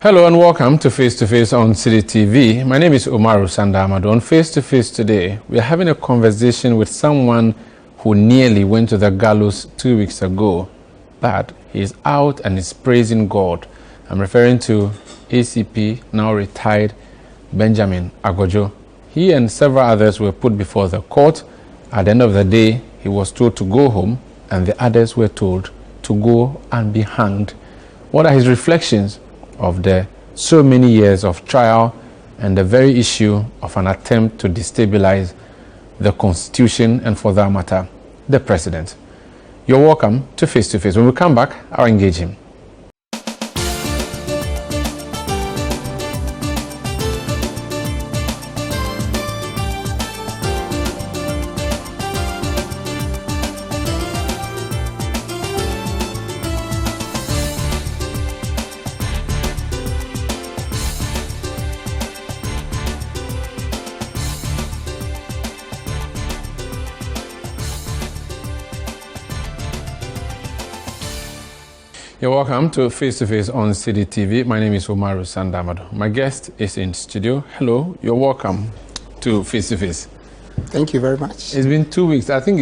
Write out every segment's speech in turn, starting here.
Hello and welcome to Face to Face on City TV. My name is Umaru Sandamado. On Face to Face today, we are having a conversation with someone who nearly went to the gallows 2 weeks ago, but he is out and is praising God. I'm referring to ACP, now retired, Benjamin Agordzo. He and several others were put before the court. At the end of the day, he was told to go home, and the others were told to go and be hanged. What are his reflections of the so many years of trial and the very issue of an attempt to destabilize the Constitution and, for that matter, the President? You're welcome to Face to Face. When we come back, I'll engage him. You're welcome to Face on City TV. My name is Umaru Sandamado. My guest is in studio. Hello, you're welcome to Face to Face. Thank you very much. It's been 2 weeks. I think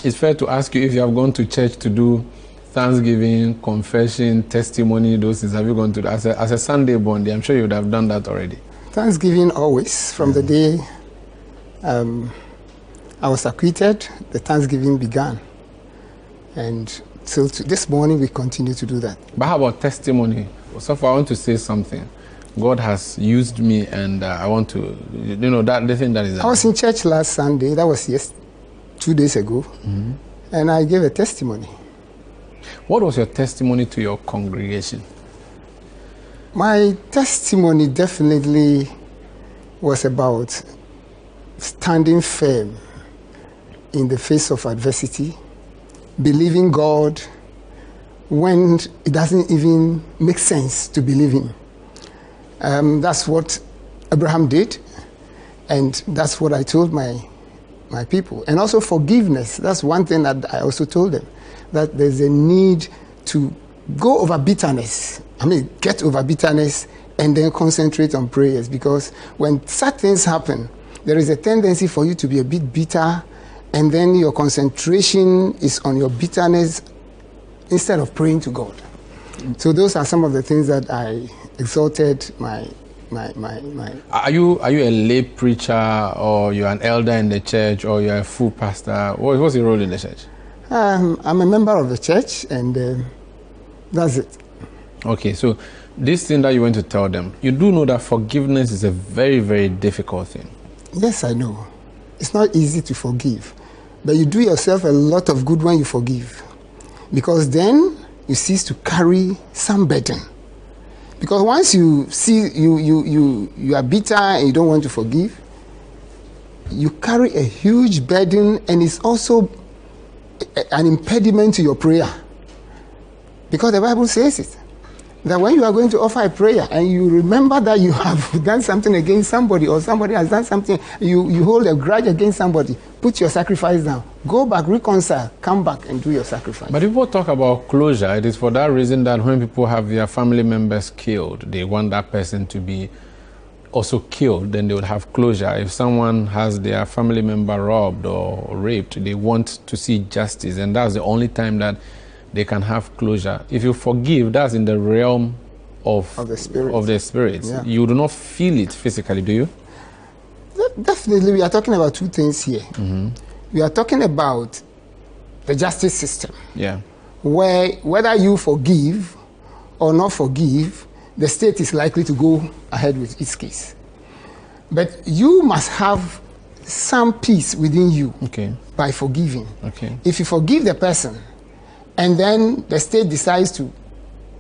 it's fair to ask you if you have gone to church to do Thanksgiving, confession, testimony, those things. Have you gone to as a Sunday born? I'm sure you would have done that already. Thanksgiving always. From the day I was acquitted, the Thanksgiving began. And so this morning, we continue to do that. But how about testimony? So far, I want to say something. God has used me, and I want to, that the thing that is. I was in church last Sunday. That was 2 days ago, and I gave a testimony. What was your testimony to your congregation? My testimony definitely was about standing firm in the face of adversity, believing God when it doesn't even make sense to believe Him. That's what Abraham did, and that's what I told my people. And also forgiveness. That's one thing that I also told them, that there's a need to go over bitterness. Get over bitterness and then concentrate on prayers, because when such things happen, there is a tendency for you to be a bit bitter, and then your concentration is on your bitterness instead of praying to God. So those are some of the things that I exalted my. Are you a lay preacher, or you're an elder in the church, or you're a full pastor? What's your role in the church? I'm a member of the church, and that's it. Okay, so this thing that you went to tell them, you do know that forgiveness is a very, very difficult thing. Yes, I know. It's not easy to forgive, but you do yourself a lot of good when you forgive, because then you cease to carry some burden. Because once you see you are bitter and you don't want to forgive, you carry a huge burden, and it's also an impediment to your prayer. Because the Bible says it, that when you are going to offer a prayer and you remember that you have done something against somebody, or somebody has done something, you hold a grudge against somebody, put your sacrifice down, go back, reconcile, come back and do your sacrifice. But people talk about closure. It is for that reason that when people have their family members killed, they want that person to be also killed, then they would have closure. If someone has their family member robbed or raped, they want to see justice, and that's the only time that they can have closure. If you forgive, that's in the realm of the spirit. Yeah. You do not feel it physically, do you? Definitely, we are talking about two things here. We are talking about the justice system. Yeah. Where whether you forgive or not forgive, the state is likely to go ahead with its case. But you must have some peace within you by forgiving. If you forgive the person, and then the state decides to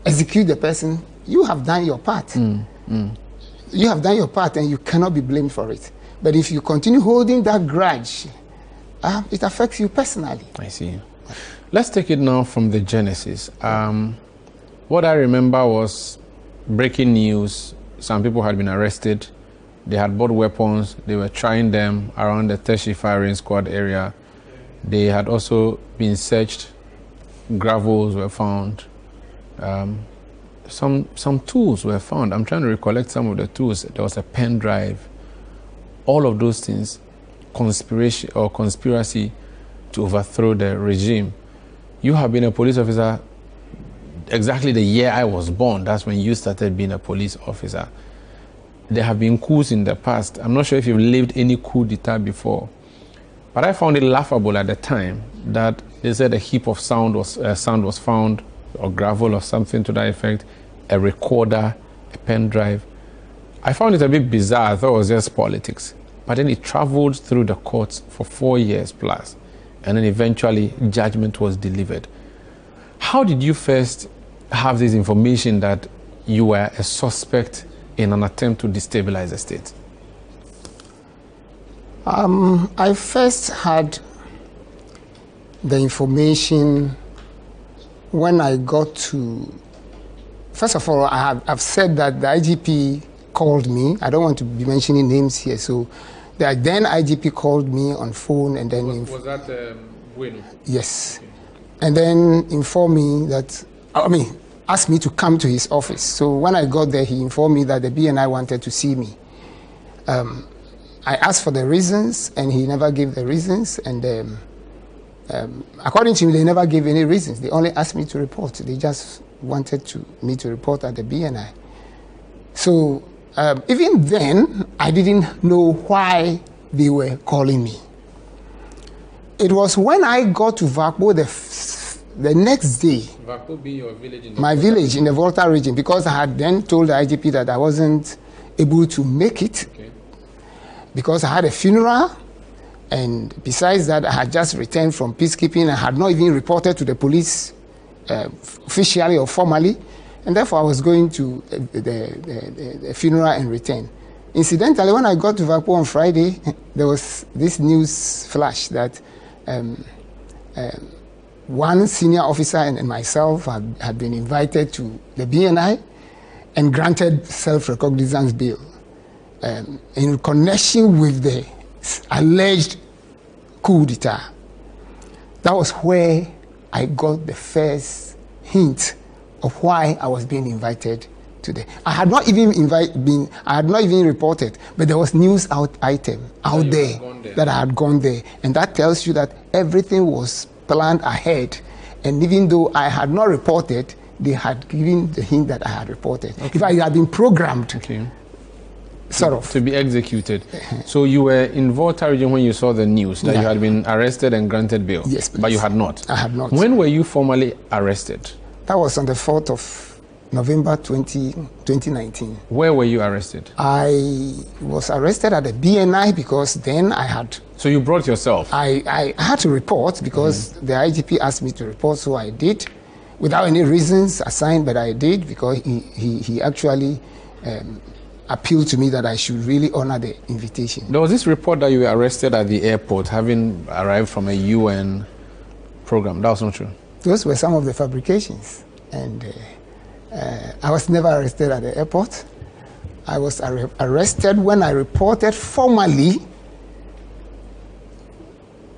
execute the person, you have done your part. You have done your part, and you cannot be blamed for it. But if you continue holding that grudge, it affects you personally. I see. Let's take it now from the genesis. What I remember was breaking news. Some people had been arrested. They had bought weapons. They were trying them around the Teshi firing squad area. They had also been searched. Gravels were found. some tools were found. I'm trying to recollect some of the tools. There was a pen drive. All of those things, conspiracy to overthrow the regime. You have been a police officer exactly the year I was born. That's when you started being a police officer. There have been coups in the past. I'm not sure if you've lived any coup d'etat before, but I found it laughable at the time that they said a heap of sand was found, or gravel or something to that effect, a recorder, a pen drive. I found it a bit bizarre. I thought it was just politics. But then it traveled through the courts for 4 years plus, and then eventually judgment was delivered. How did you first have this information that you were a suspect in an attempt to destabilize the state? I first had the information when I got to, first of all, I've said that the IGP called me. I don't want to be mentioning names here, so the then IGP called me on phone and then... Was that Bueno? Yes. Okay. And then informed me that, asked me to come to his office. So when I got there, he informed me that the BNI wanted to see me. I asked for the reasons, and he never gave the reasons. And according to me, they never gave any reasons. They only asked me to report. They just wanted me to report at the BNI. So even then, I didn't know why they were calling me. It was when I got to Vakpo the next day. Vakpo being your village in the my village in the Volta region, because I had then told the IGP that I wasn't able to make it, okay, because I had a funeral, and besides that, I had just returned from peacekeeping. I had not even reported to the police officially or formally, and therefore I was going to the funeral and return. Incidentally, when I got to Vakpo on Friday, there was this news flash that one senior officer and myself had been invited to the BNI and granted self-recognizance bail in connection with the alleged coup d'etat. That was where I got the first hint of why I was being invited today. I had not even reported, but there was news item out there that I had gone there, and that tells you that everything was planned ahead. And even though I had not reported, they had given the hint that I had reported. Okay. If I had been programmed, okay, sort of to be executed. So you were in Volta region when you saw the news that you had been arrested and granted bail. Yes, please. But you had not. I had not. When were you formally arrested? That was on the 4th of November 2019. Where were you arrested? I was arrested at the BNI because then I had... So you brought yourself? I had to report because the IGP asked me to report, so I did. Without any reasons assigned, but I did because he actually appealed to me that I should really honor the invitation. There was this report that you were arrested at the airport, having arrived from a UN program. That was not true? Those were some of the fabrications. And I was never arrested at the airport. I was arrested when I reported formally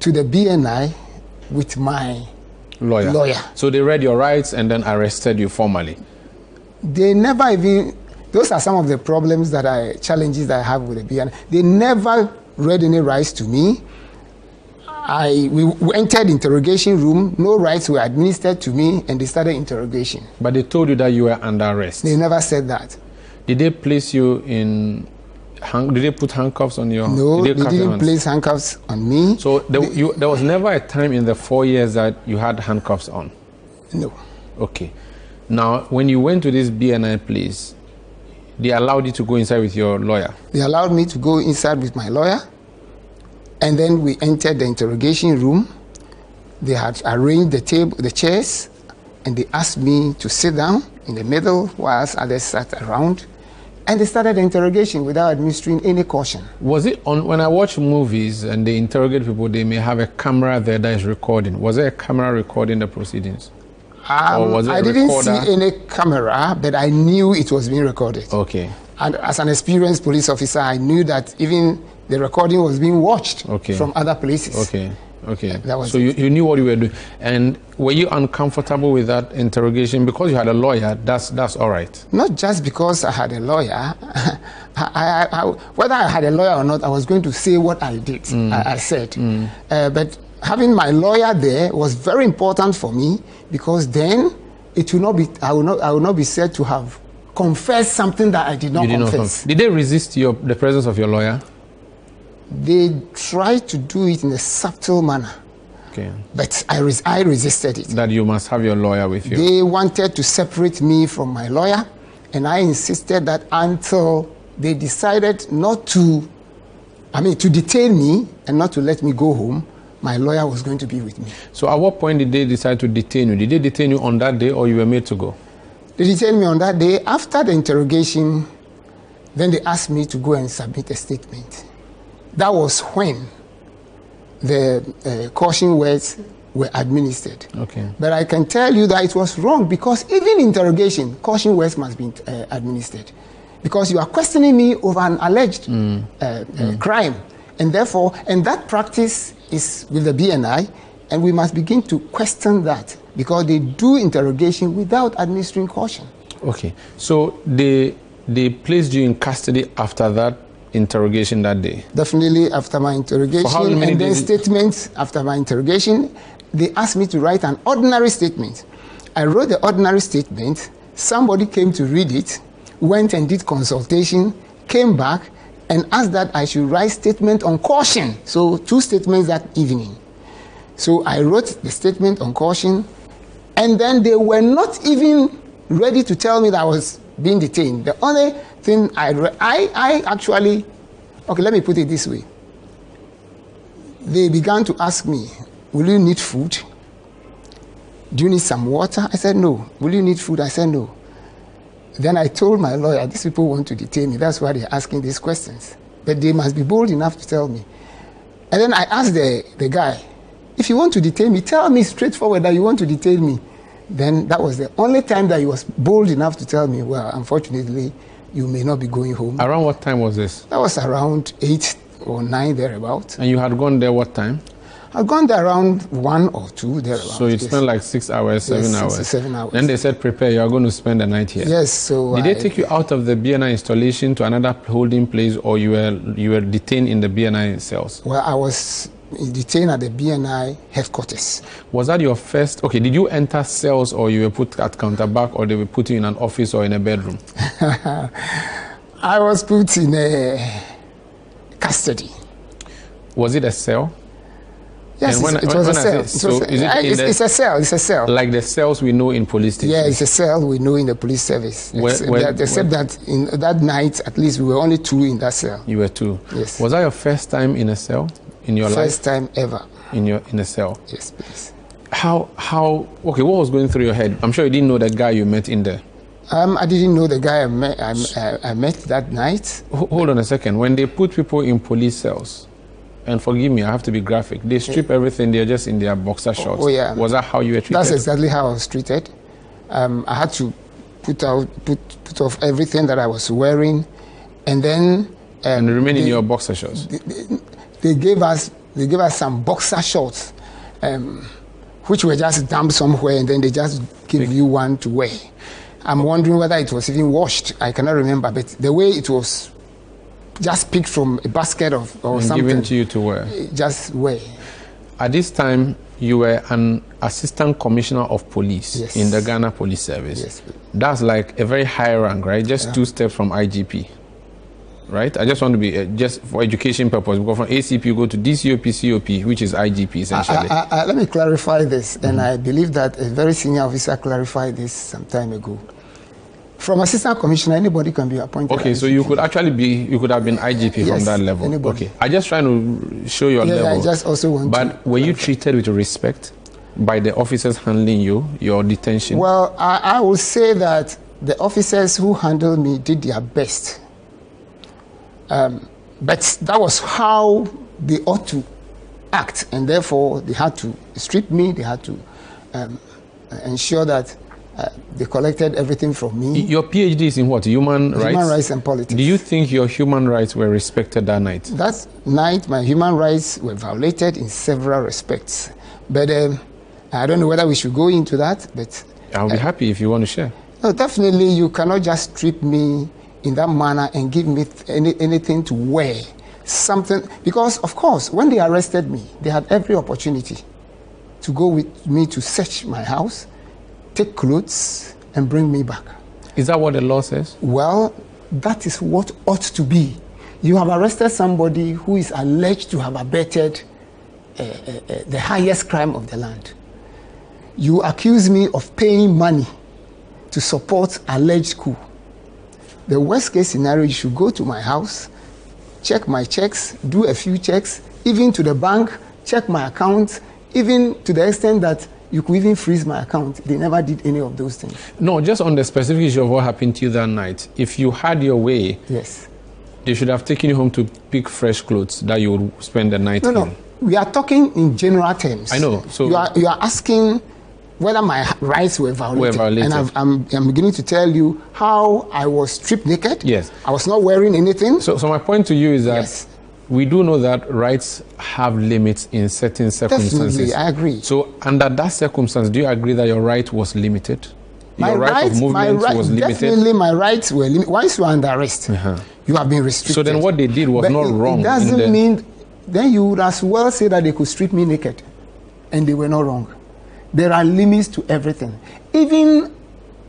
to the BNI with my lawyer. So they read your rights and then arrested you formally? They never even... Those are some of the problems challenges that I have with the BNI. They never read any rights to me. We entered interrogation room, no rights were administered to me, and they started interrogation. But they told you that you were under arrest? They never said that. Did they place you in... Did they put handcuffs on your... No, they didn't place handcuffs on me. So there was never a time in the 4 years that you had handcuffs on? No. Okay. Now, when you went to this BNI place, they allowed you to go inside with your lawyer? They allowed me to go inside with my lawyer. And then we entered the interrogation room. They had arranged the chairs, and they asked me to sit down in the middle whilst others sat around. And they started the interrogation without administering any caution. Was it on, when I watch movies and they interrogate people, they may have a camera there that is recording. Was there a camera recording the proceedings? Or was it I didn't see any camera, but I knew it was being recorded. Okay. And as an experienced police officer, I knew that even the recording was being watched from other places. Okay. Okay. That was so you knew what you were doing. And were you uncomfortable with that interrogation? Because you had a lawyer, that's all right. Not just because I had a lawyer. Whether I had a lawyer or not, I was going to say what I did. I said. But having my lawyer there was very important for me, because then it will not be. I will not be said to have confessed something that I did not confess. Did they resist the presence of your lawyer? They tried to do it in a subtle manner. Okay. But I resisted it. That you must have your lawyer with you. They wanted to separate me from my lawyer, and I insisted that until they decided not to, to detain me and not to let me go home, my lawyer was going to be with me. So at what point did they decide to detain you? Did they detain you on that day, or you were made to go? They detained me on that day. After the interrogation, then they asked me to go and submit a statement. That was when the caution words were administered. Okay. But I can tell you that it was wrong, because even interrogation, caution words must be administered. Because you are questioning me over an alleged crime. And therefore, that practice is with the BNI, and we must begin to question that, because they do interrogation without administering caution. Okay. So they placed you in custody after that interrogation that day? Definitely after my interrogation, and then statements after my interrogation. They asked me to write an ordinary statement. I wrote the ordinary statement. Somebody came to read it, went and did consultation, came back and asked that I should write statement on caution. So 2 statements that evening. So I wrote the statement on caution, and then they were not even ready to tell me that I was being detained. The only thing I actually, okay, let me put it this way. They began to ask me, will you need food? Do you need some water? I said no. Will you need food? I said no. Then I told my lawyer, these people want to detain me. That's why they're asking these questions. But they must be bold enough to tell me. And then I asked the guy, if you want to detain me, tell me straightforward that you want to detain me. Then that was the only time that he was bold enough to tell me, well, unfortunately, you may not be going home. Around what time was this? That was around 8 or 9 thereabouts. And you had gone there what time? I'd gone there around 1 or 2 thereabouts. So you spent like 6 hours, 7 hours? 6 to 7 hours. Then they said, prepare, you are going to spend the night here. Yes, so... Did they take you out of the BNI installation to another holding place, or you were detained in the BNI cells? Well, I was detained at the BNI headquarters. Was that your first... Okay, did you enter cells, or you were put at counterback, or they were put you in an office or in a bedroom? I was put in a custody. Was it a cell? Yes, it was a cell. It's a cell. It's a cell. Like the cells we know in police stations? Yeah, it's a cell we know in the police service. Except that in that night, at least, we were only 2 in that cell. You were 2? Yes. Was that your first time in a cell in your life? First time ever. In a cell? Yes, please. Okay, what was going through your head? I'm sure you didn't know the guy you met in there. I didn't know the guy I met that night. Hold on a second. When they put people in police cells, and forgive me, I have to be graphic, they strip everything, they're just in their boxer shorts. Oh, yeah. Was that how you were treated? That's exactly how I was treated. I had to put off everything that I was wearing, and then... and remain in your boxer shorts? They gave us some boxer shorts, which were just dumped somewhere, and then they just give you one to wear. I'm wondering whether it was even washed. I cannot remember, but the way it was just picked from a basket or something. Given to you to wear? Just wear. At this time, you were an assistant commissioner of police in the Ghana Police Service. Yes. That's like a very high rank, right? Just 2 steps from IGP, right? I just want to be, just for education purpose, we go from ACP, you go to DCOP, COP, which is IGP essentially. Let me clarify this, and I believe that a very senior officer clarified this some time ago. From assistant commissioner, anybody can be appointed. Okay, so you could have been IGP from that level. Anybody. Okay, I'm just trying to show your level. I just also want But were you treated with respect by the officers handling your detention? Well, I will say that the officers who handled me did their best. But that was how they ought to act, and therefore they had to strip me, they had to ensure that They collected everything from me. Your PhD is in what? Human rights? Human rights and politics. Do you think your human rights were respected that night? That night, my human rights were violated in several respects. But I don't know whether we should go into that, but... I'll be happy if you want to share. No, definitely you cannot just treat me in that manner and give me anything to wear. Something, because of course, when they arrested me, they had every opportunity to go with me to search my house, take clothes, and bring me back. Is that what the law says? Well, that is what ought to be. You have arrested somebody who is alleged to have abetted the highest crime of the land. You accuse me of paying money to support alleged coup. The worst case scenario, you should go to my house, check my checks, do a few checks, even to the bank, check my account, even to the extent that you could even freeze my account. They never did any of those things. No, just on the specific issue of what happened to you that night. If you had your way, yes, they should have taken you home to pick fresh clothes that you would spend the night in. No, we are talking in general terms. I know. So you are asking whether my rights were violated. And I'm beginning to tell you how I was stripped naked. Yes. I was not wearing anything. So my point to you is that yes, we do know that rights have limits in certain circumstances. Definitely, I agree. So under that circumstance, do you agree that your right was limited? My your right of movement was limited? Definitely my rights were limited. Once you are under arrest, you have been restricted. So then what they did was not wrong. It doesn't mean, then you would as well say that they could strip me naked. And they were not wrong. There are limits to everything. Even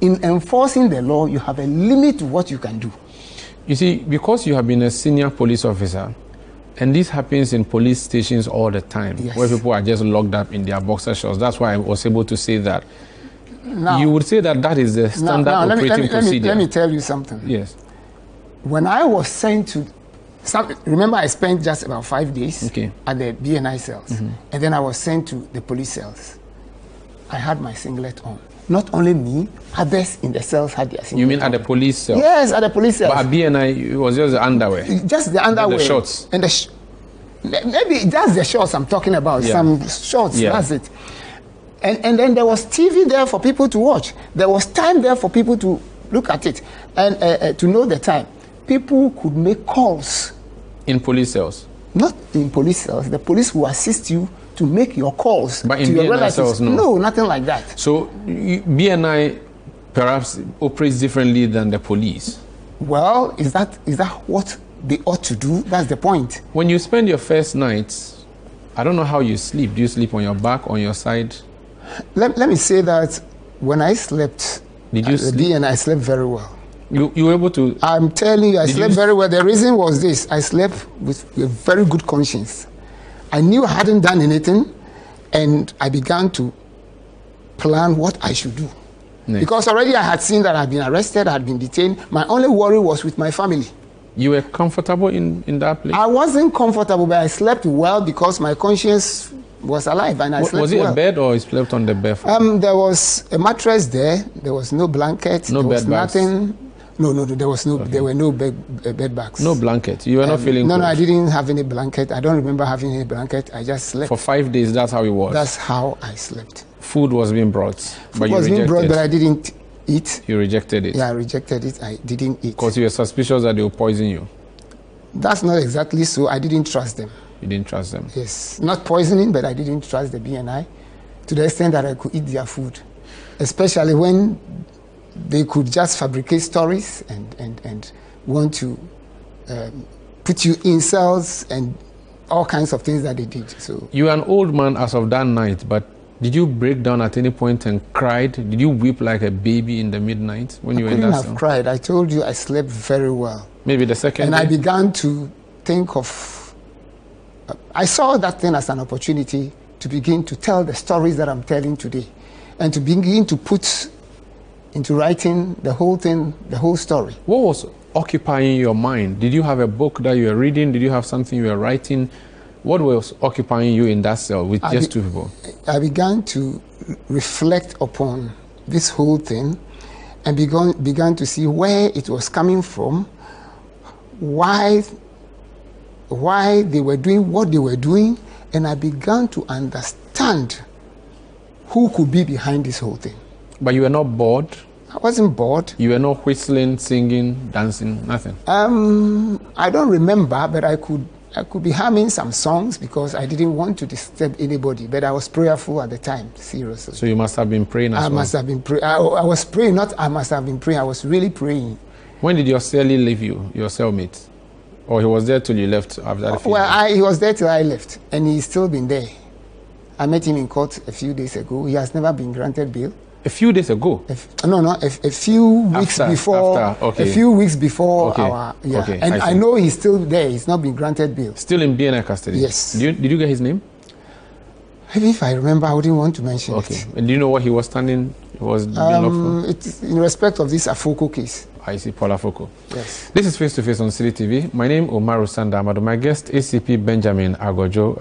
in enforcing the law, you have a limit to what you can do. You see, because you have been a senior police officer, and this happens in police stations all the time, yes, where people are just locked up in their boxer shorts. That's why I was able to say that. Now, you would say that that is the standard operating procedure. Let me tell you something. Yes. When I was sent to, remember I spent just about 5 days at the BNI cells, and then I was sent to the police cells. I had my singlet on. Not only me, others in the cells had their singlet on. You mean at the police cell? Yes, at the police cells. But at BNI, it was just the underwear? Just the underwear. The shorts? And maybe that's the shorts I'm talking about. Yeah. Some shorts, that's it. And then there was TV there for people to watch. There was time there for people to look at it and to know the time. People could make calls. In police cells? Not in police cells. The police will assist you to make your calls but to in your BNI relatives. Cells, no? No, nothing like that. So BNI perhaps operates differently than the police? Well, is that what they ought to do? That's the point. When you spend your first nights, I don't know how you sleep. Do you sleep on your back, on your side? Let me say that when I slept, did you sleep? And I slept very well. You were able to? I'm telling you, I slept very well. The reason was this: I slept with a very good conscience. I knew I hadn't done anything, and I began to plan what I should do. Nice. Because already I had seen that I had been arrested, I had been detained. My only worry was with my family. You were comfortable in that place? I wasn't comfortable, but I slept well because my conscience was alive, and I slept well. Was it a bed, or you slept on the bed? There was a mattress there. There was no blanket. No bed bags? Nothing. No, there was no. Okay. There were no bed bags. No blanket. You were not feeling cold? No, I didn't have any blanket. I don't remember having any blanket. I just slept. For 5 days, that's how it was? That's how I slept. Food was being brought, but you rejected it? Food was being brought, but I didn't eat. You rejected it? Yeah, I rejected it. I didn't eat. Because you were suspicious that they would poison you? That's not exactly so. I didn't trust them. You didn't trust them? Yes. Not poisoning, but I didn't trust the BNI to the extent that I could eat their food. Especially when they could just fabricate stories and want to put you in cells and all kinds of things that they did. So you were an old man as of that night, but did you break down at any point and cried? Did you weep like a baby in the midnight when you were in that cell? I couldn't have cried. I told you I slept very well. Maybe the second day? And I began to think of... I saw that thing as an opportunity to begin to tell the stories that I'm telling today and to begin to put into writing the whole thing, the whole story. What was occupying your mind? Did you have a book that you were reading? Did you have something you were writing? What was occupying you in that cell with just two people? I began to reflect upon this whole thing and began to see where it was coming from, why they were doing what they were doing, and I began to understand who could be behind this whole thing. But you were not bored? I wasn't bored. You were not whistling, singing, dancing, nothing? I don't remember, but I could be humming some songs because I didn't want to disturb anybody. But I was prayerful at the time, seriously. So you must have been praying as well? I must have been praying. I was praying, not I must have been praying. I was really praying. When did your cellie leave you, your cellmate? Or he was there till you left after that? Well, he was there till I left, and he's still been there. I met him in court a few days ago. He has never been granted bail. A few days ago? A few weeks before. Okay. A few weeks before okay. our. Yeah. Okay, and I know he's still there. He's not been granted bail. Still in BNI custody? Yes. Did you get his name? Maybe if I remember, I wouldn't want to mention it. Okay. And do you know what he was standing? He was being up for? It's in respect of this Afoko case. I see, Paul Afoko. Yes. This is Face to Face on City TV. My name is Umaru Sandamado. My guest, ACP Benjamin Agordzo.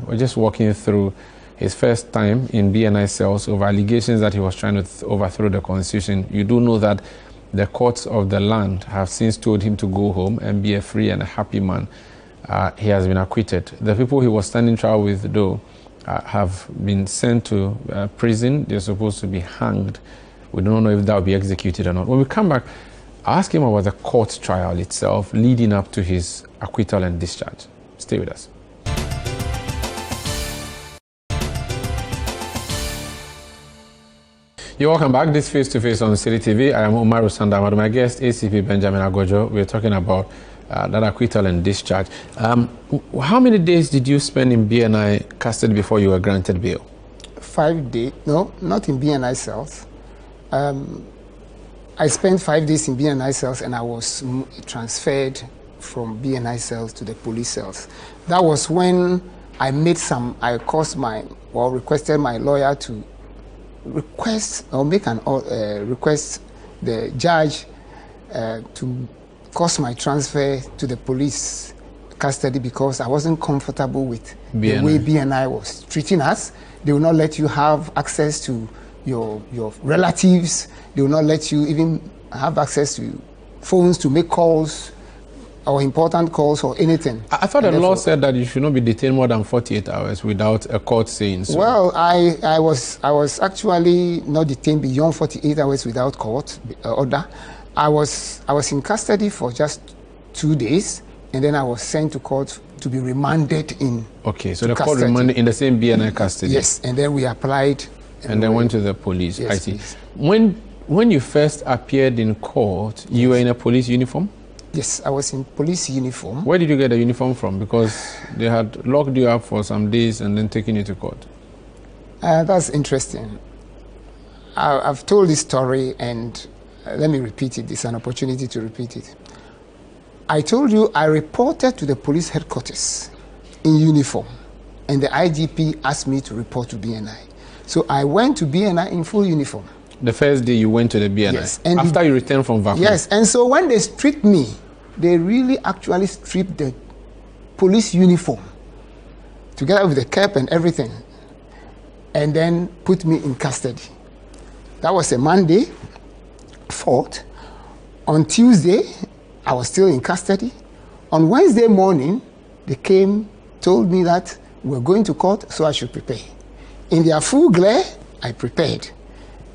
We're just walking through his first time in BNI cells over allegations that he was trying to overthrow the constitution. You do know that the courts of the land have since told him to go home and be a free and a happy man. He has been acquitted. The people he was standing trial with, though, have been sent to prison. They're supposed to be hanged. We don't know if that will be executed or not. When we come back, I'll ask him about the court trial itself leading up to his acquittal and discharge. Stay with us. You're welcome back. This Face to Face on City TV. I am Umaru Sandamado. My guest, ACP Benjamin Agordzo. We're talking about that acquittal and discharge. How many days did you spend in BNI custody before you were granted bail? 5 days. No, not in BNI cells. I spent 5 days in BNI cells and I was transferred from BNI cells to the police cells. That was when I requested my lawyer to request the judge to cause my transfer to the police custody because I wasn't comfortable with the way BNI was treating us. They will not let you have access to your relatives. They will not let you even have access to phones to make calls or important calls or anything. I thought the law said that you should not be detained more than 48 hours without a court saying so. Well, I was actually not detained beyond 48 hours without court order. I was in custody for just 2 days, and then I was sent to court to be remanded in. Okay, so the court remanded in the same BNI custody. Yes, and then we applied. And then went to the police. Yes, I see. yes. When you first appeared in court, you were in a police uniform? Yes, I was in police uniform. Where did you get the uniform from? Because they had locked you up for some days and then taken you to court. That's interesting. I've told this story and let me repeat it. It's an opportunity to repeat it. I told you I reported to the police headquarters in uniform and the IGP asked me to report to BNI. So I went to BNI in full uniform. The first day you went to the BNI? Yes. And after you returned from vacuum? Yes. And so when they stripped me, they really actually stripped the police uniform together with the cap and everything and then put me in custody. That was a Monday, 4th. On Tuesday, I was still in custody. On Wednesday morning, they came, told me that we're going to court, so I should prepare. In their full glare, I prepared.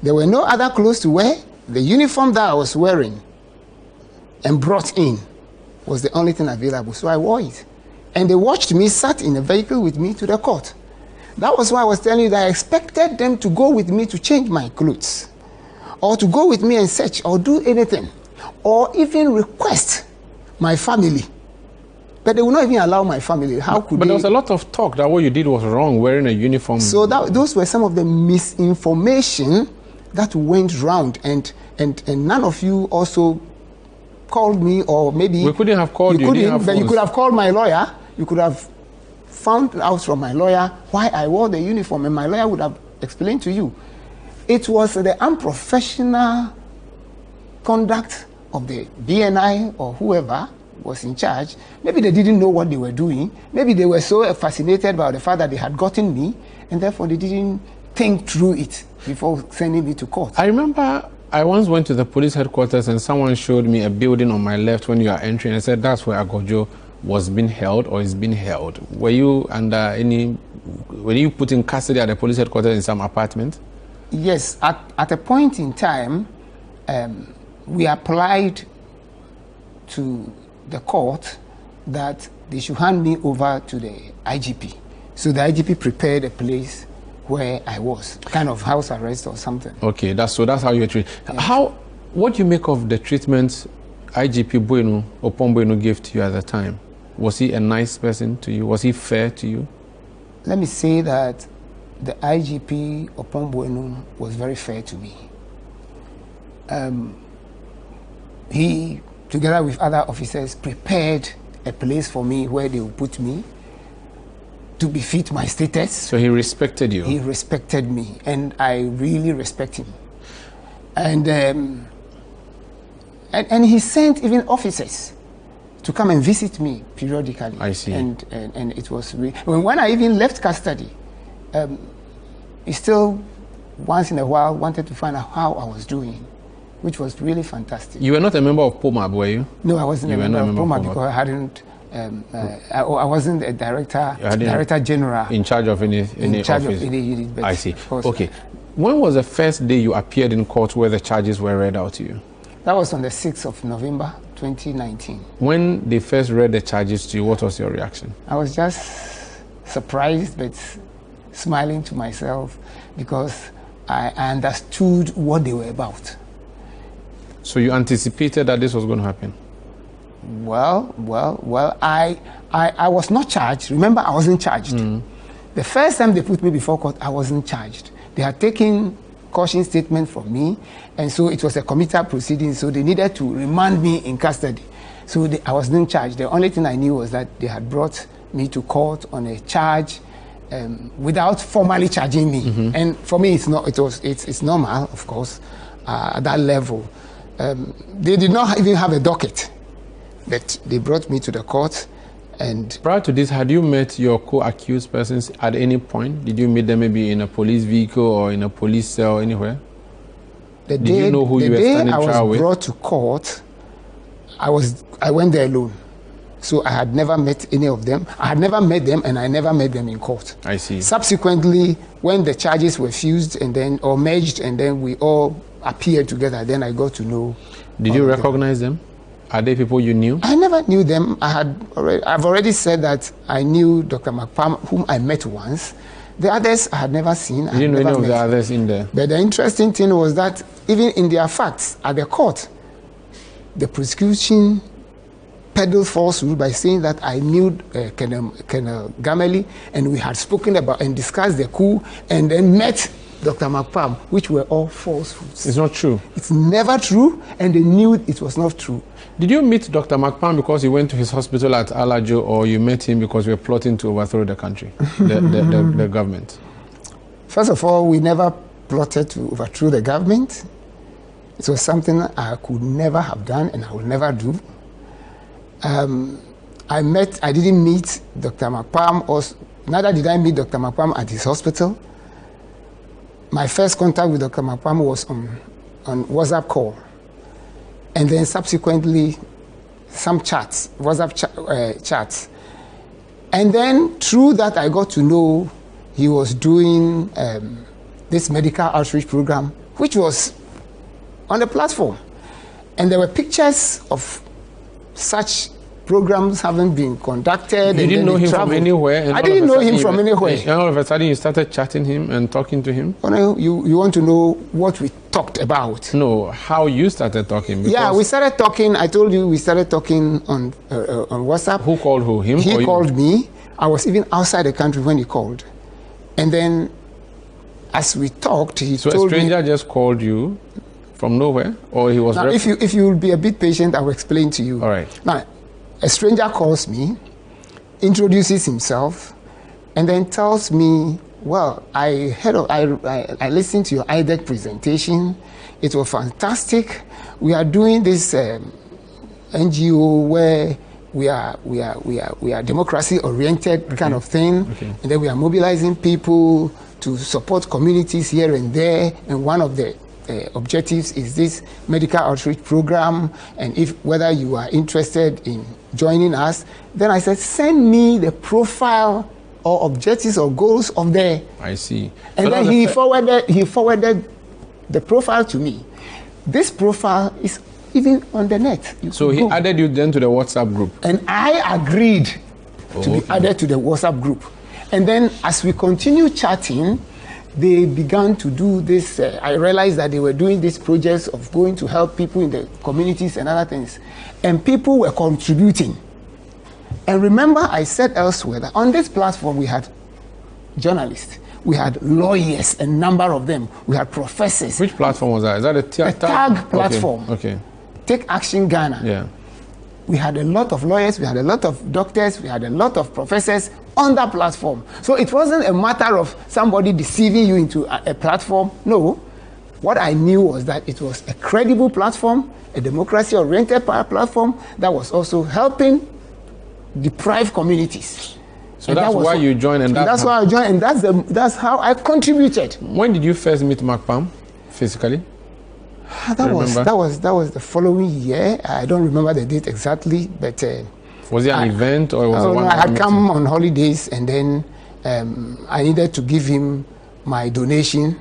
There were no other clothes to wear. The uniform that I was wearing and brought in was the only thing available, so I wore it. And they watched me, sat in a vehicle with me to the court. That was why I was telling you that I expected them to go with me to change my clothes, or to go with me and search, or do anything, or even request my family. But they would not even allow my family. How could But there was a lot of talk that what you did was wrong, wearing a uniform. So those were some of the misinformation that went round, and none of you also called me, or maybe we couldn't have called you. But you could have called my lawyer. You could have found out from my lawyer why I wore the uniform, and my lawyer would have explained to you. It was the unprofessional conduct of the BNI or whoever was in charge. Maybe they didn't know what they were doing. Maybe they were so fascinated by the fact that they had gotten me, and therefore they didn't think through it before sending me to court. I remember I once went to the police headquarters and someone showed me a building on my left when you are entering and said that's where Agordzo was being held or is being held. Were you under were you put in custody at the police headquarters in some apartment? Yes, at a point in time, we applied to the court that they should hand me over to the IGP. So the IGP prepared a place where I was, kind of house arrest or something. Okay, that's how you were treated. Yes. What do you make of the treatment IGP Bueno gave to you at the time? Was he a nice person to you? Was he fair to you? Let me say that the IGP Bueno was very fair to me. He, together with other officers, prepared a place for me where they would put me to befit my status. So he respected you? He respected me, and I really respect him. And he sent even officers to come and visit me periodically. I see. And it was really, when I even left custody, he still once in a while wanted to find out how I was doing, which was really fantastic. You were not a member of POMAB, were you? No, I wasn't a member of POMAB because I hadn't. I wasn't a director general in charge of any office. Of any unit. I see. Okay. When was the first day you appeared in court where the charges were read out to you? That was on the 6th of November, 2019. When they first read the charges to you, what was your reaction? I was just surprised, but smiling to myself because I understood what they were about. So you anticipated that this was going to happen? Well, I was not charged. Remember, I wasn't charged. The first time they put me before court, I wasn't charged. They had taken caution statement from me, and so it was a committal proceeding, so they needed to remand me in custody. So I wasn't charged. The only thing I knew was that they had brought me to court on a charge without formally charging me. And for me, it's normal, of course, at that level. They did not even have a docket, but they brought me to the court. And prior to this, had you met your co-accused persons at any point? Did you meet them maybe in a police vehicle or in a police cell anywhere? Did you know who you were standing trial with? The day I was brought to court, I went there alone. So I had never met any of them. I had never met them, and I never met them in court. I see. Subsequently, when the charges were fused or merged, and then we all appeared together, then I got to know. Did you recognize them? Are they people you knew? I never knew them. I've already said that I knew Dr. McPalm, whom I met once. The others I had never seen. You didn't know any of the others in there? But the interesting thing was that even in their facts at the court, the prosecution peddled falsehood by saying that I knew Colonel Gameli, and we had spoken about and discussed the coup, and then met Dr. McPalm, which were all falsehoods. It's not true. It's never true, and they knew it was not true. Did you meet Dr. McPalm because you went to his hospital at Alajo, or you met him because you were plotting to overthrow the country, the government? First of all, we never plotted to overthrow the government. It was something I could never have done, and I will never do. I didn't meet Dr. McPalm, neither did I meet Dr. McPalm at his hospital. My first contact with Dr. McPalm was on WhatsApp call. And then subsequently, some chats, WhatsApp chats. And then through that, I got to know he was doing this medical outreach program, which was on the platform. And there were pictures of such programs having been conducted. You didn't know him from anywhere? I didn't know him from anywhere. And all of a sudden you started chatting him and talking to him? Oh, you want to know what we talked about? No, how you started talking. Yeah, we started talking. I told you we started talking on WhatsApp. Who called who? Him? He called me. I was even outside the country when he called. And then as we talked, he told me... So a stranger just called you from nowhere? Or he was... Now, if you will be a bit patient, I will explain to you. All right. Now, a stranger calls me, introduces himself, and then tells me, well, I listened to your IDEC presentation. It was fantastic. We are doing this NGO where we are democracy-oriented kind of thing. Okay. And then we are mobilizing people to support communities here and there. And one of the objectives is this medical outreach program, and whether you are interested in joining us. Then I said, send me the profile or objectives or goals of the. I see. And then he forwarded the profile to me. This profile is even on the net. So he added you then to the WhatsApp group? And I agreed to be added to the WhatsApp group. And then as we continued chatting, they began to do this. I realized that they were doing these projects of going to help people in the communities and other things. And people were contributing. And remember, I said elsewhere that on this platform we had journalists, we had lawyers, a number of them, we had professors. Which platform was that? Is that a TAG platform? Okay. Take Action Ghana. Yeah. We had a lot of lawyers, we had a lot of doctors, we had a lot of professors on that platform. So it wasn't a matter of somebody deceiving you into a platform. No. What I knew was that it was a credible platform, a democracy-oriented platform that was also helping deprived communities. So and that's why you joined, and that's why I joined, and that's how I contributed. When did you first meet MacPam physically? That was the following year. I don't remember the date exactly, but was it an event or was it one? I had come on holidays, and then I needed to give him my donation,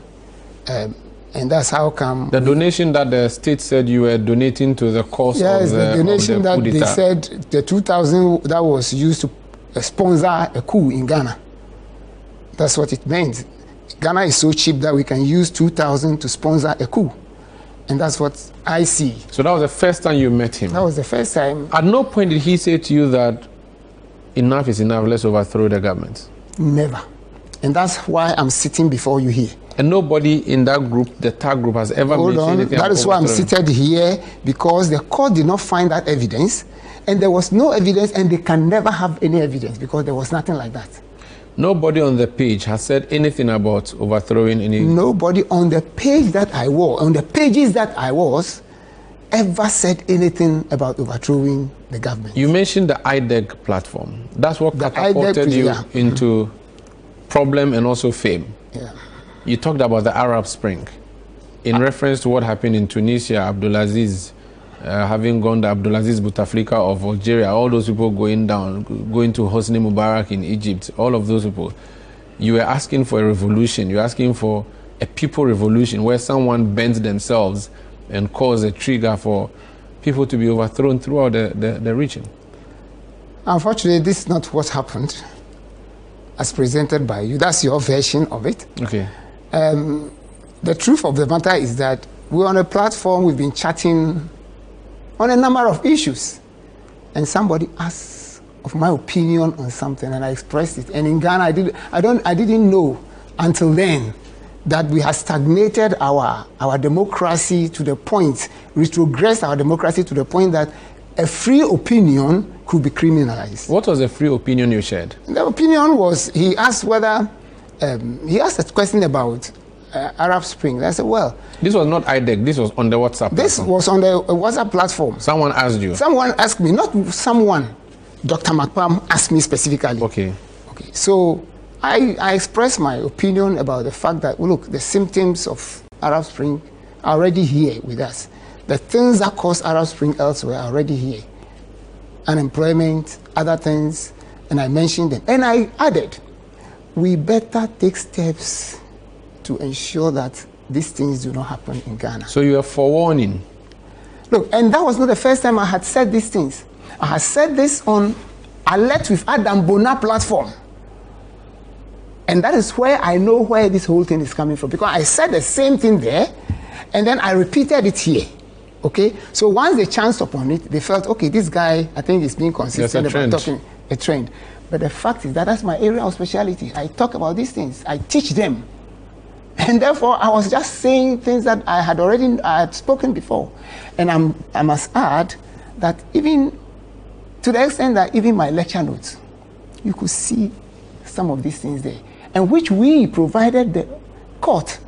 and that's how come the donation that the state said you were donating to the cause. Yes, of the donation that they said the 2,000 that was used to sponsor a coup in Ghana. That's what it meant. Ghana is so cheap that we can use 2,000 to sponsor a coup. And that's what I see. So that was the first time you met him? That was the first time. At no point did he say to you that enough is enough, let's overthrow the government? Never. And that's why I'm sitting before you here. And nobody in that group, the TAG group, has ever mentioned anything? That is why I'm seated here, because the court did not find that evidence, and there was no evidence, and they can never have any evidence because there was nothing like that. Nobody on the page has said anything about overthrowing any... Nobody on the page that I was, on the pages that I was, ever said anything about overthrowing the government. You mentioned the IDEG platform. That's what catapulted you into problem and also fame. Yeah. You talked about the Arab Spring in reference to what happened in Tunisia, Abdulaziz, having gone to Abdulaziz Bouteflika of Algeria, all those people going to Hosni Mubarak in Egypt, all of those people. You were asking for a revolution. You were asking for a people revolution where someone bends themselves and cause a trigger for people to be overthrown throughout the region. Unfortunately, this is not what happened as presented by you. That's your version of it. Okay. The truth of the matter is that we're on a platform, we've been chatting on a number of issues, and somebody asked of my opinion on something, and I expressed it. And in Ghana, I didn't know until then that we had stagnated our democracy to the point, retrogressed our democracy to the point that a free opinion could be criminalized. What was the free opinion you shared? The opinion was, he asked whether, he asked a question about Arab Spring. I said, well... This was not IDEC, this was on the WhatsApp platform. This was on the WhatsApp platform. Someone asked you? Someone asked me, not someone. Dr. MacPam asked me specifically. Okay. Okay. So I expressed my opinion about the fact that, look, the symptoms of Arab Spring are already here with us. The things that cause Arab Spring elsewhere are already here. Unemployment, other things, and I mentioned them. And I added, we better take steps to ensure that these things do not happen in Ghana. So you are forewarning? Look, and that was not the first time I had said these things. I had said this on Alert with Adam Bona platform. And that is where I know where this whole thing is coming from, because I said the same thing there, and then I repeated it here. Okay? So once they chanced upon it, they felt, okay, this guy, I think, is being consistent about talking a trend. But the fact is that that's my area of speciality. I talk about these things. I teach them. And therefore, I was just saying things that I had spoken before. And I must add that even to the extent that even my lecture notes, you could see some of these things there, and which we provided the court.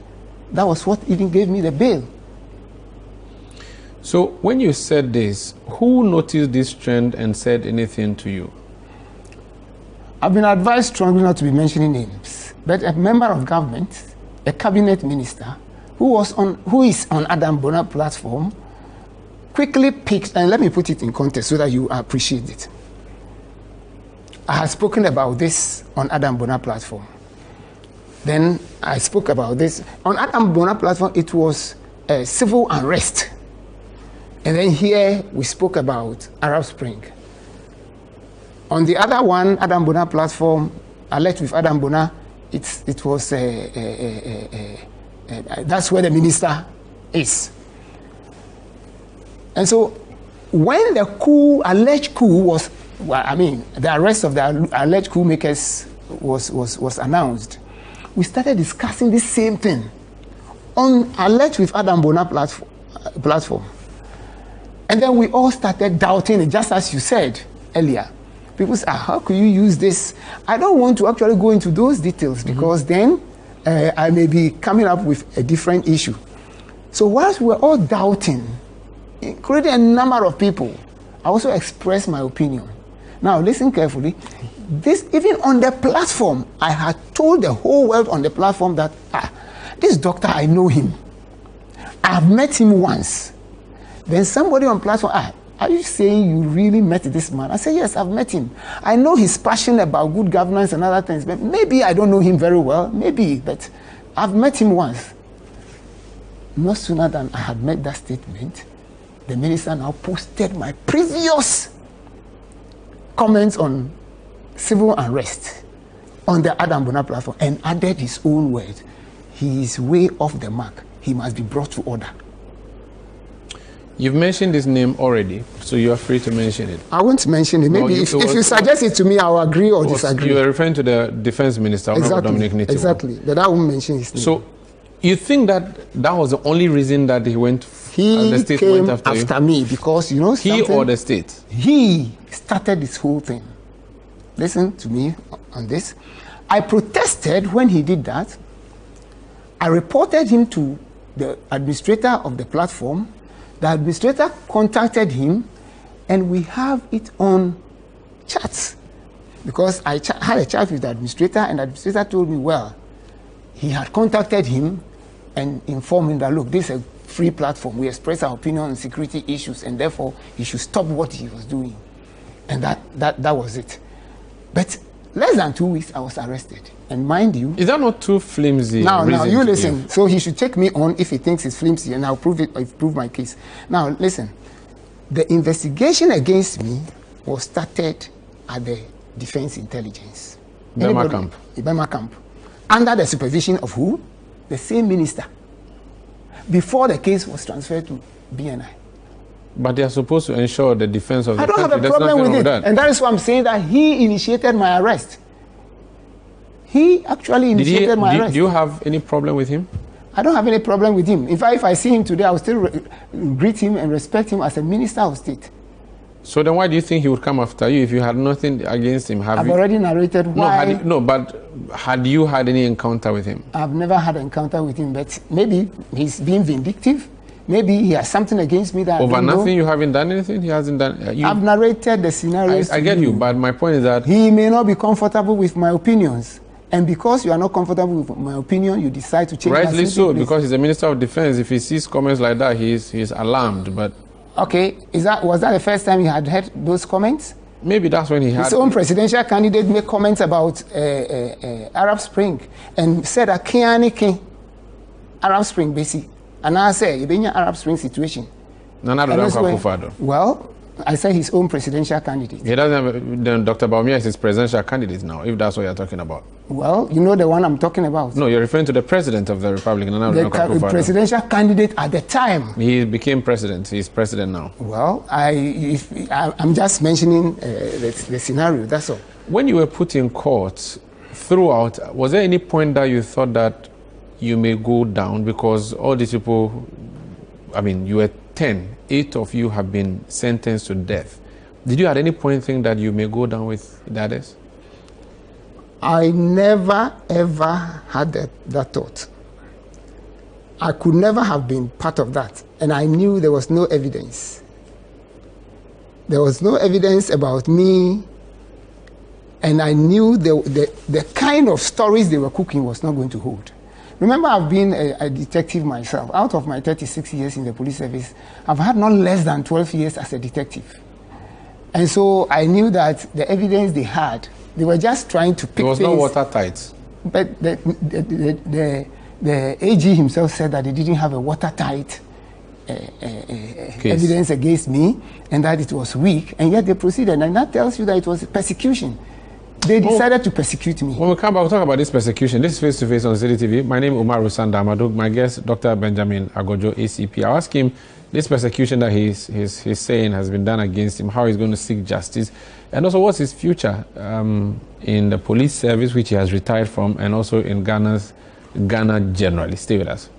That was what even gave me the bail. So when you said this, who noticed this trend and said anything to you? I've been advised strongly not to be mentioning names, but a member of government, a cabinet minister, who is on Adam Bona platform, quickly picked, and let me put it in context so that you appreciate it. I had spoken about this on Adam Bona platform. Then I spoke about this. On Adam Bona platform, it was civil unrest. And then here we spoke about Arab Spring. On the other one, Adam Bona platform, Alert with Adam Bona, it was, that's where the minister is. And so when the alleged coup was, the arrest of the alleged coup makers was announced, we started discussing this same thing on Alert with Adam Bona platform. And then we all started doubting it, just as you said earlier. People say, how could you use this? I don't want to actually go into those details because then I may be coming up with a different issue. So whilst we were all doubting, including a number of people, I also expressed my opinion. Now listen carefully. This, even on the platform, I had told the whole world on the platform that this doctor, I know him. I've met him once. Then somebody on platform, are you saying you really met this man? I said, yes, I've met him. I know his passion about good governance and other things, but maybe I don't know him very well. Maybe, but I've met him once. No sooner than I had made that statement, the minister now posted my previous comments on civil unrest on the Adam Bona platform and added his own word. He is way off the mark. He must be brought to order. You've mentioned his name already, so you are free to mention it. I won't mention it. Maybe if you suggest it to me, I will agree or disagree. You are referring to the defense minister, Dominic Nitiwon. Exactly, but I won't mention his name. So you think that was the only reason that he went, the state came went after me because, you know, he or the state? He started this whole thing. Listen to me on this. I protested when he did that. I reported him to the administrator of the platform. The administrator contacted him, and we have it on chats. Because I had a chat with the administrator, and the administrator told me, well, he had contacted him and informed him that, look, this is a free platform. We express our opinion on security issues, and therefore he should stop what he was doing. And that was it. But less than 2 weeks, I was arrested. And mind you... Is that not too flimsy? Now you listen. Give? So he should take me on if he thinks it's flimsy, and I'll prove my case. Now, listen. The investigation against me was started at the Defense Intelligence. Ibema Camp. Under the supervision of who? The same minister. Before the case was transferred to BNI. But they are supposed to ensure the defense of the country. I don't have a problem with it. And that is why I'm saying that he initiated my arrest. He actually initiated my arrest. Do you have any problem with him? I don't have any problem with him. In fact, if I see him today, I will still greet him and respect him as a minister of state. So then why do you think he would come after you if you had nothing against him? I've already narrated why. But had you had any encounter with him? I've never had an encounter with him, but maybe he's being vindictive. Maybe he has something against me that over nothing. You haven't done anything. He hasn't done. I've narrated the scenarios. I get you, but my point is that he may not be comfortable with my opinions, and because you are not comfortable with my opinion, you decide to change. Rightly so, because he's a minister of defense. If he sees comments like that, he's alarmed. But okay, was that the first time he had heard those comments? Maybe that's when he had his own presidential candidate made comments about Arab Spring and said that Arab Spring basically. And I say, you've been in Arab Spring situation. Well, I said his own presidential candidate. He doesn't have, then Dr. Baumia is his presidential candidate now, if that's what you're talking about. Well, you know the one I'm talking about. No, you're referring to the president of the Republic. The presidential candidate at the time. He became president. He's president now. Well, I'm just mentioning the scenario, that's all. When you were put in court, throughout, was there any point that you thought that you may go down because all these people, you were 10, 8 of you have been sentenced to death. Did you at any point think that you may go down with the others? I never ever had that thought. I could never have been part of that, and I knew there was no evidence. There was no evidence about me, and I knew the kind of stories they were cooking was not going to hold. Remember, I've been a detective myself. Out of my 36 years in the police service, I've had not less than 12 years as a detective. And so I knew that the evidence they had They were just trying to pick things. It was not watertight. But the AG himself said that they didn't have a watertight evidence against me, and that it was weak, and yet they proceeded. And that tells you that it was persecution. They decided to persecute me. When we come back, we'll talk about this persecution. This is Face to Face on CDTV. My name is Amadou. My guest, Dr. Benjamin Agordzo, ACP. I'll ask him this persecution that he's saying has been done against him, how he's going to seek justice, and also what's his future in the police service, which he has retired from, and also in Ghana generally. Stay with us.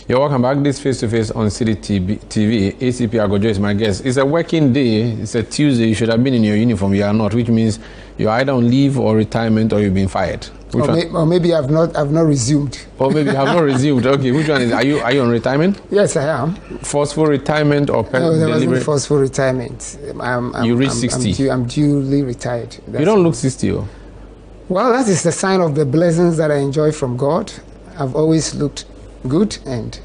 You're welcome back. This Face to Face on CDTV. ACP Agordzo is my guest. It's a working day. It's a Tuesday. You should have been in your uniform. You are not, which means you're either on leave or retirement, or you've been fired. Or maybe I've not resumed. Or maybe you have not resumed. Okay, which one is? Are you on retirement? Yes, I am. Forceful retirement or no, there wasn't forceful retirement. You reached 60. I'm duly retired. You don't look 60. Oh. Well, that is the sign of the blessings that I enjoy from God. I've always looked good, and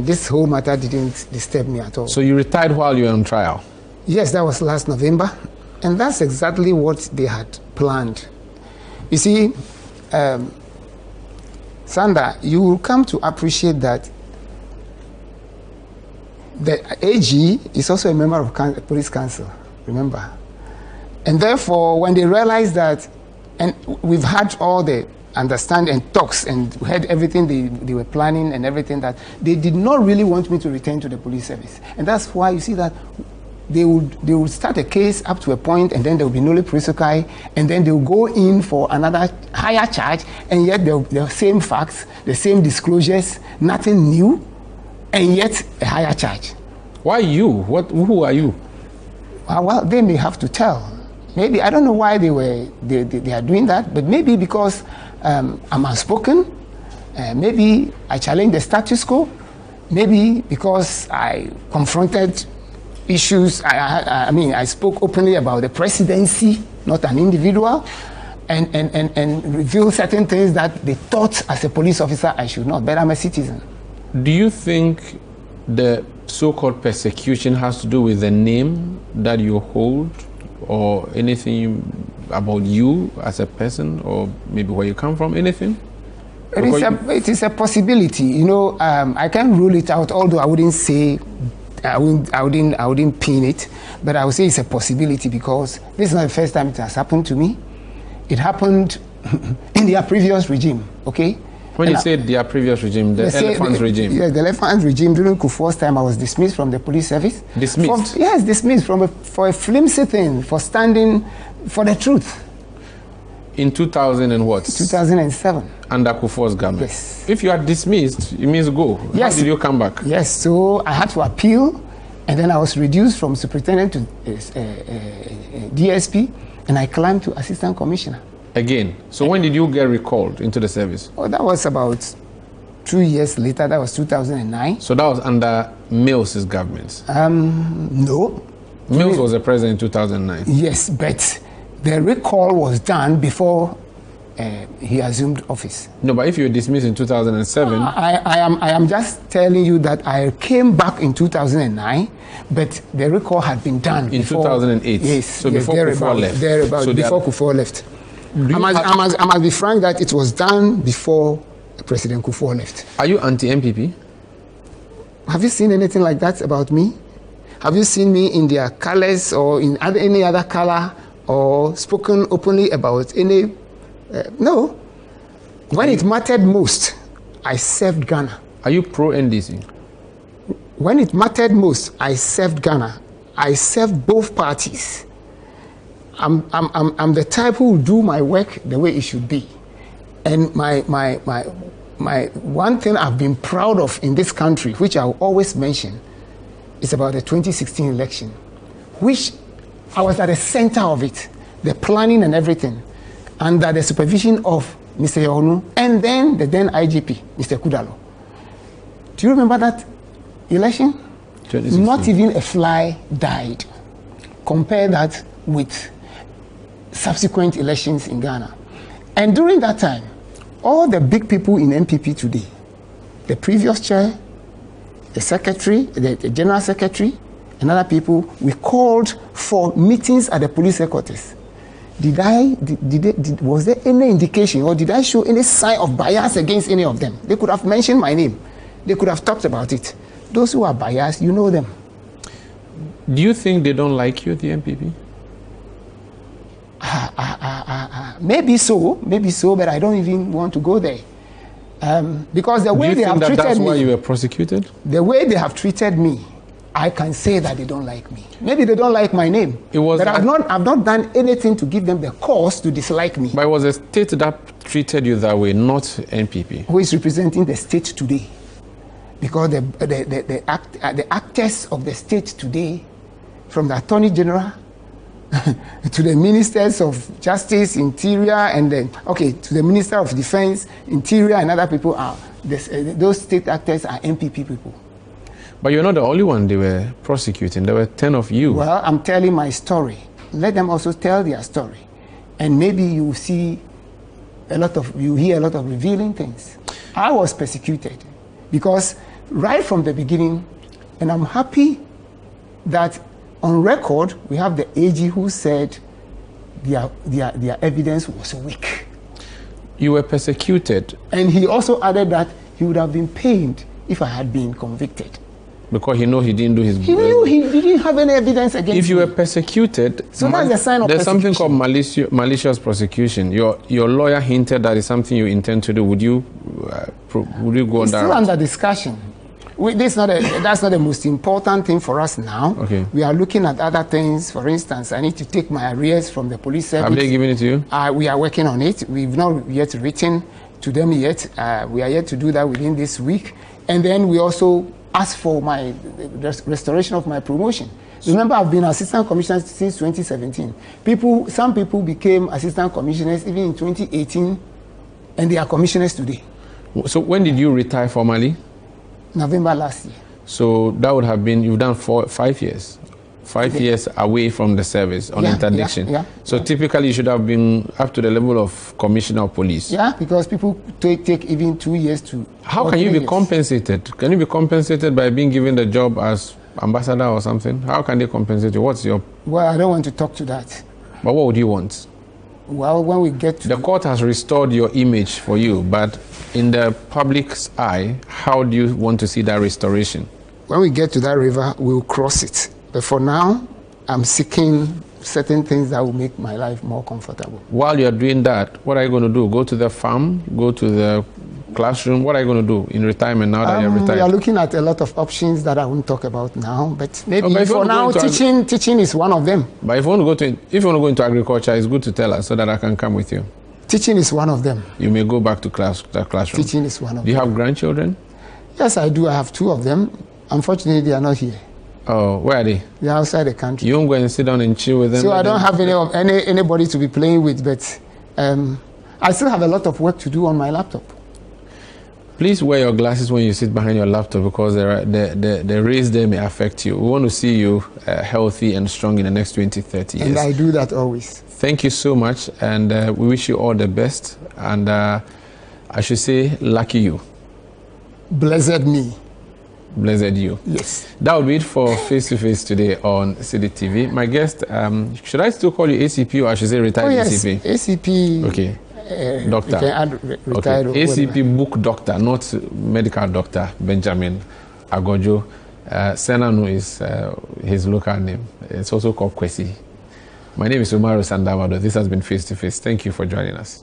this whole matter didn't disturb me at all. So you retired while you were on trial? Yes, that was last November, and that's exactly what they had planned. You see, Sanda, you will come to appreciate that the AG is also a member of police council, remember? And therefore, when they realized that, and we've had all the understand and talks and heard everything they were planning and everything, that they did not really want me to return to the police service. And that's why you see that they would start a case up to a point, and then there will be nulli prosequi, and then they will go in for another higher charge, and yet the same facts, the same disclosures, nothing new, and yet a higher charge. Why you? Who are you? Well, they may have to tell. Maybe, I don't know why they are doing that, but maybe because I'm outspoken, maybe I challenge the status quo, maybe because I confronted issues. I mean, I spoke openly about the presidency, not an individual, and revealed certain things that they thought as a police officer I should not, but I'm a citizen. Do you think the so-called persecution has to do with the name that you hold, or anything about you as a person, or maybe where you come from, anything? It is a possibility. You know, I can't rule it out, although I wouldn't say, I wouldn't pin it, but I would say it's a possibility, because this is not the first time it has happened to me. It happened in their previous regime, okay? When you say their previous regime, the elephant regime? Yeah, the elephant regime. During Kufuor's time, I was dismissed from the police service. Dismissed? Yes, dismissed for a flimsy thing, for standing for the truth. In 2000 and what? 2007. Under Kufuor's government? Yes. If you are dismissed, it means go. Yes. How did you come back? Yes, so I had to appeal, and then I was reduced from superintendent to DSP, and I climbed to assistant commissioner. Again? So when did you get recalled into the service? Oh, that was about 2 years later. That was 2009. So that was under Mills's government? No. Mills was the president in 2009? Yes, but the recall was done before he assumed office. No, but if you were dismissed in 2007... I am just telling you that I came back in 2009, but the recall had been done in before, 2008? Yes. So before Kufuor left? Thereabout, before Kufuor left. I must be frank that it was done before President Kufuor left. Are you anti-MPP? Have you seen anything like that about me? Have you seen me in their colors or in any other color, or spoken openly about any... no. When it mattered most, I served Ghana. Are you pro-NDC? When it mattered most, I served Ghana. I served both parties. I'm the type who will do my work the way it should be. And my one thing I've been proud of in this country, which I will always mention, is about the 2016 election, which I was at the center of it, the planning and everything, under the supervision of Mr. Yonu and then the then IGP, Mr. Kudalo. Do you remember that election? 2016. Not even a fly died. Compare that with subsequent elections in Ghana. And during that time, all the big people in MPP today, the previous chair, the secretary, the general secretary, and other people, we called for meetings at the police headquarters. Was there any indication, or did I show any sign of bias against any of them? They could have mentioned my name. They could have talked about it. Those who are biased, you know them. Do you think they don't like you, the NPP? Maybe so, but I don't even want to go there. Because the way they have treated me... that's why you were prosecuted? The way they have treated me, I can say that they don't like me. Maybe they don't like my name. But I've not done anything to give them the cause to dislike me. But it was a state that treated you that way, not NPP. Who is representing the state today? Because the actors of the state today, from the Attorney General to the Ministers of Justice, Interior, and then, to the Minister of Defense, Interior, and other people those state actors are NPP people. But you're not the only one they were prosecuting. There were 10 of you. Well, I'm telling my story. Let them also tell their story. And maybe you hear a lot of revealing things. I was persecuted because right from the beginning, and I'm happy that on record, we have the AG who said their evidence was weak. You were persecuted. And he also added that he would have been pained if I had been convicted. Because he knew he didn't do his... He knew he didn't have any evidence against me. If you were persecuted... So that's a sign of there's persecution. Something called malicious prosecution. Your lawyer hinted that it's something you intend to do. Would you go on that? It's still under discussion. That's not the most important thing for us now. Okay. We are looking at other things. For instance, I need to take my arrears from the police service. Have they given it to you? We are working on it. We've not yet written to them yet. We are yet to do that within this week. And then we also asked for my restoration of my promotion. Remember, I've been assistant commissioner since 2017. Some people became assistant commissioners even in 2018, and they are commissioners today. So when did you retire formally? November last year. So that would have been, you've done 5 years. 5 years away from the service on interdiction. Yeah. So typically you should have been up to the level of commissioner of police. Yeah, because people take even 2 years to... How can you be compensated? Can you be compensated by being given the job as ambassador or something? How can they compensate you? What's your... Well, I don't want to talk to that. But what would you want? Well, when we get to... The court has restored your image for you, but in the public's eye, how do you want to see that restoration? When we get to that river, we'll cross it. But for now, I'm seeking certain things that will make my life more comfortable. While you're doing that, what are you going to do? Go to the farm? Go to the classroom? What are you going to do in retirement now that you're retired? We are looking at a lot of options that I won't talk about now, but maybe for now, teaching is one of them. But if you want to go into agriculture, it's good to tell us so that I can come with you. Teaching is one of them. You may go back to the classroom. Teaching is one of them. Do you have grandchildren? Yes, I do. I have 2 of them. Unfortunately, they are not here. Oh, where are they? They are outside the country. You won't go and sit down and chill with them? So I don't have anybody to be playing with, but I still have a lot of work to do on my laptop. Please wear your glasses when you sit behind your laptop because the rays there may affect you. We want to see you healthy and strong in the next 20, 30 years. And I do that always. Thank you so much, and we wish you all the best. And I should say, lucky you. Blessed me. Blessed you. Yes. That would be it for Face to Face today on City TV. My guest, should I still call you ACP or I should say retired ACP? ACP. Okay. Doctor. Retired. Okay. ACP book doctor, not medical doctor, Benjamin Agordzo. Senanu is his local name. It's also called Kwesi. My name is Umaru Sandamado. This has been Face to Face. Thank you for joining us.